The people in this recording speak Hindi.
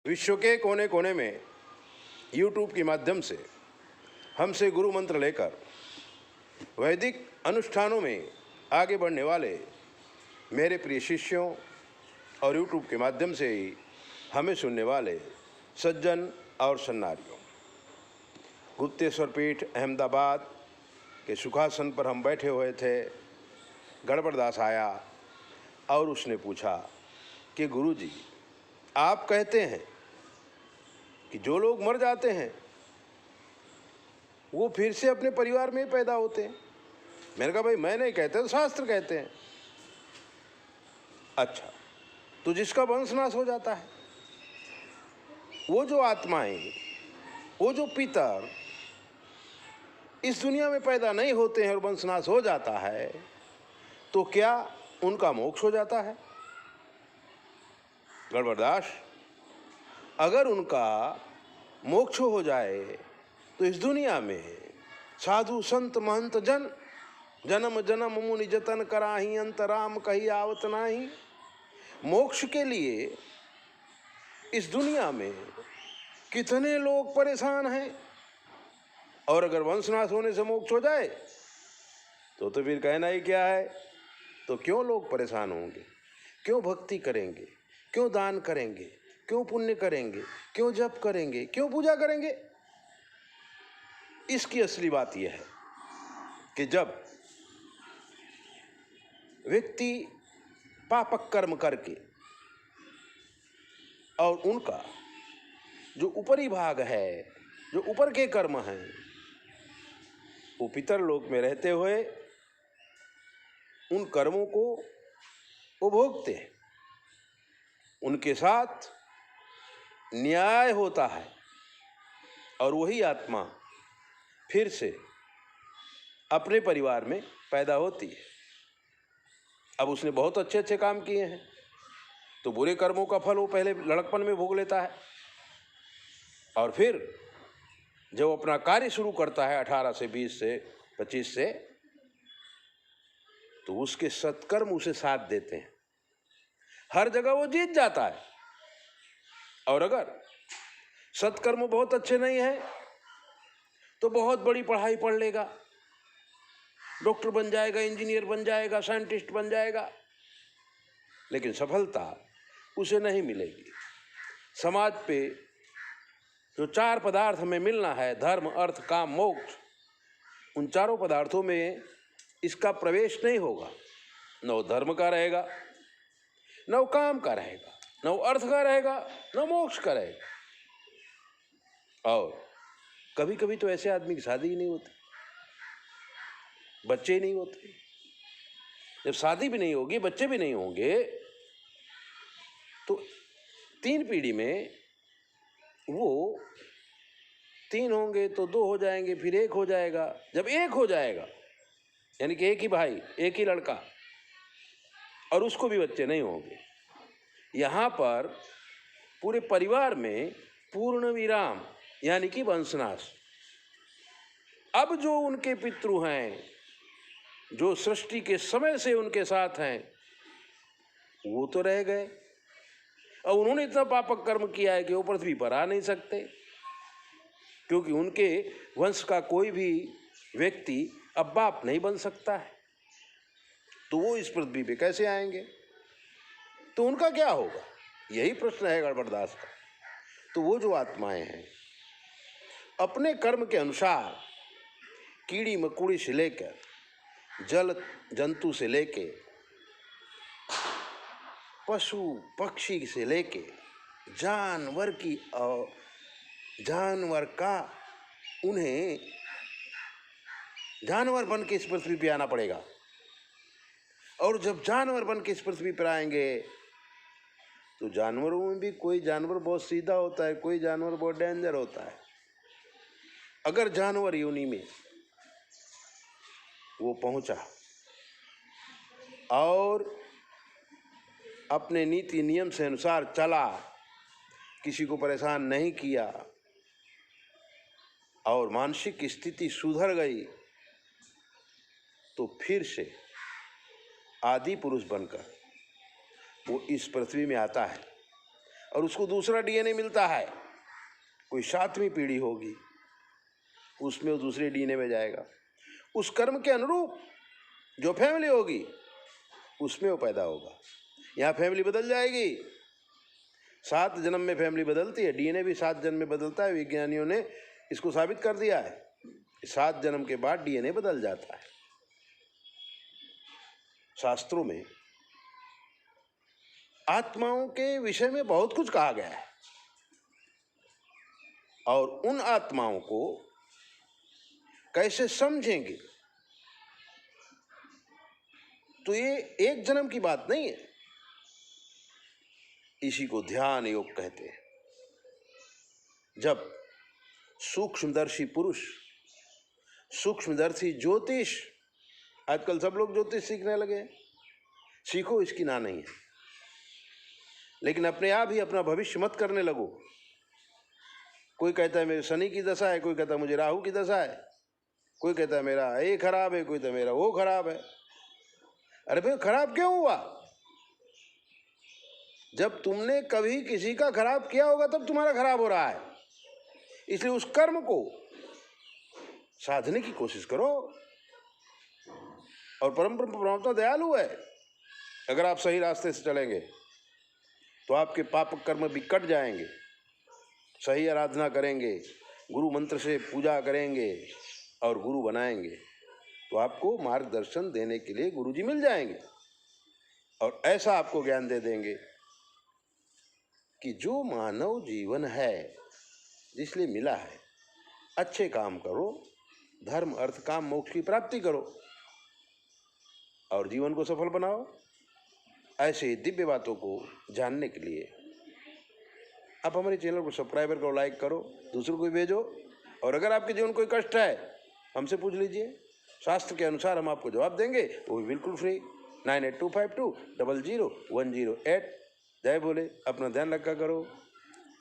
विश्व के कोने कोने में YouTube के माध्यम से हमसे गुरु मंत्र लेकर वैदिक अनुष्ठानों में आगे बढ़ने वाले मेरे प्रिय शिष्यों और YouTube के माध्यम से ही हमें सुनने वाले सज्जन और सन्नारियों, गुप्तेश्वर पीठ अहमदाबाद के सुखासन पर हम बैठे हुए थे। गड़बड़दास आया और उसने पूछा कि गुरुजी, आप कहते हैं कि जो लोग मर जाते हैं वो फिर से अपने परिवार में ही पैदा होते हैं। मैंने कहा भाई मैं नहीं कहते, तो शास्त्र कहते हैं। अच्छा, तो जिसका वंशनाश हो जाता है, वो जो आत्माएं, वो जो पितर इस दुनिया में पैदा नहीं होते हैं और वंशनाश हो जाता है, तो क्या उनका मोक्ष हो जाता है? गड़बड़दास, अगर उनका मोक्ष हो जाए तो इस दुनिया में साधु संत महंत जन जन्म जन्म मुनि जतन कराही अंतराम कही आवत नाही। मोक्ष के लिए इस दुनिया में कितने लोग परेशान हैं, और अगर वंशनाश होने से मोक्ष हो जाए तो फिर कहना ही क्या है। तो क्यों लोग परेशान होंगे? क्यों भक्ति करेंगे? क्यों दान करेंगे? क्यों पुण्य करेंगे? क्यों जप करेंगे? क्यों पूजा करेंगे? इसकी असली बात यह है कि जब व्यक्ति पापक कर्म करके और उनका जो ऊपरी भाग है, जो ऊपर के कर्म हैं, वो पितर लोक में रहते हुए उन कर्मों को वो भोगते हैं, उनके साथ न्याय होता है और वही आत्मा फिर से अपने परिवार में पैदा होती है। अब उसने बहुत अच्छे अच्छे काम किए हैं तो बुरे कर्मों का फल वो पहले लड़कपन में भोग लेता है, और फिर जब अपना कार्य शुरू करता है 18 से 20 से 25 से, तो उसके सत्कर्म उसे साथ देते हैं, हर जगह वो जीत जाता है। और अगर सत्कर्म बहुत अच्छे नहीं है तो बहुत बड़ी पढ़ाई पढ़ लेगा, डॉक्टर बन जाएगा, इंजीनियर बन जाएगा, साइंटिस्ट बन जाएगा, लेकिन सफलता उसे नहीं मिलेगी। समाज पे जो 4 पदार्थ हमें मिलना है, धर्म अर्थ काम मोक्ष, उन चारों पदार्थों में इसका प्रवेश नहीं होगा। न वो धर्म का रहेगा, न वो काम का रहेगा, न वो अर्थ का रहेगा, न मोक्ष का रहेगा। और कभी कभी तो ऐसे आदमी की शादी ही नहीं होती, बच्चे ही नहीं होते। जब शादी भी नहीं होगी, बच्चे भी नहीं होंगे, तो 3 पीढ़ी में वो 3 होंगे तो 2 हो जाएंगे, फिर 1 हो जाएगा। जब 1 हो जाएगा यानी कि एक ही भाई, एक ही लड़का, और उसको भी बच्चे नहीं होंगे, यहाँ पर पूरे परिवार में पूर्ण विराम यानी कि वंशनाश। अब जो उनके पितृ हैं, जो सृष्टि के समय से उनके साथ हैं, वो तो रह गए, और उन्होंने इतना पापक कर्म किया है कि वो पृथ्वी पर आ नहीं सकते, क्योंकि उनके वंश का कोई भी व्यक्ति अब बाप नहीं बन सकता है। तो वो इस पृथ्वी पे कैसे आएंगे? तो उनका क्या होगा? यही प्रश्न है गड़बड़दास का। तो वो जो आत्माएं हैं, अपने कर्म के अनुसार कीड़ी मकोड़ी से लेकर जल जंतु से लेके पशु पक्षी से लेके जानवर की और जानवर का, उन्हें जानवर बन के इस पृथ्वी पे आना पड़ेगा। और जब जानवर बन के इस पृथ्वी पर आएंगे तो जानवरों में भी कोई जानवर बहुत सीधा होता है, कोई जानवर बहुत डेंजर होता है। अगर जानवर योनि में वो पहुंचा और अपने नीति नियम से अनुसार चला, किसी को परेशान नहीं किया, और मानसिक स्थिति सुधर गई, तो फिर से आदि पुरुष बनकर वो इस पृथ्वी में आता है। और उसको दूसरा डीएनए मिलता है, कोई 7वीं पीढ़ी होगी, उसमें वो दूसरे डीएनए में जाएगा। उस कर्म के अनुरूप जो फैमिली होगी उसमें वो पैदा होगा। यहाँ फैमिली बदल जाएगी, 7 जन्म में फैमिली बदलती है, डीएनए भी 7 जन्म में बदलता है। विज्ञानियों ने इसको साबित कर दिया है, 7 जन्म के बाद डीएनए बदल जाता है। शास्त्रों में आत्माओं के विषय में बहुत कुछ कहा गया है, और उन आत्माओं को कैसे समझेंगे, तो ये एक जन्म की बात नहीं है। इसी को ध्यान योग कहते हैं। जब सूक्ष्मदर्शी पुरुष, सूक्ष्मदर्शी ज्योतिष, आजकल सब लोग ज्योतिष सीखने लगे हैं, सीखो, इसकी ना नहीं है, लेकिन अपने आप ही अपना भविष्य मत करने लगो। कोई कहता है मेरे शनि की दशा है, कोई कहता है मुझे राहु की दशा है, कोई कहता है मेरा ये खराब है, कोई कहता है मेरा वो खराब है। अरे भाई खराब क्यों हुआ? जब तुमने कभी किसी का खराब किया होगा तब तुम्हारा खराब हो रहा है। इसलिए उस कर्म को साधने की कोशिश करो। और परमात्मा दयालु है, अगर आप सही रास्ते से चलेंगे तो आपके पाप कर्म भी कट जाएंगे। सही आराधना करेंगे, गुरु मंत्र से पूजा करेंगे और गुरु बनाएंगे, तो आपको मार्गदर्शन देने के लिए गुरुजी मिल जाएंगे, और ऐसा आपको ज्ञान दे देंगे कि जो मानव जीवन है जिसलिए मिला है, अच्छे काम करो, धर्म अर्थ काम मोक्ष की प्राप्ति करो और जीवन को सफल बनाओ। ऐसे दिव्य बातों को जानने के लिए आप हमारे चैनल को सब्सक्राइबर करो, लाइक करो, दूसरों को भी भेजो। और अगर आपके जीवन कोई कष्ट है हमसे पूछ लीजिए, शास्त्र के अनुसार हम आपको जवाब देंगे, वो भी बिल्कुल फ्री। 9825200108। जय भोले, अपना ध्यान रखा करो।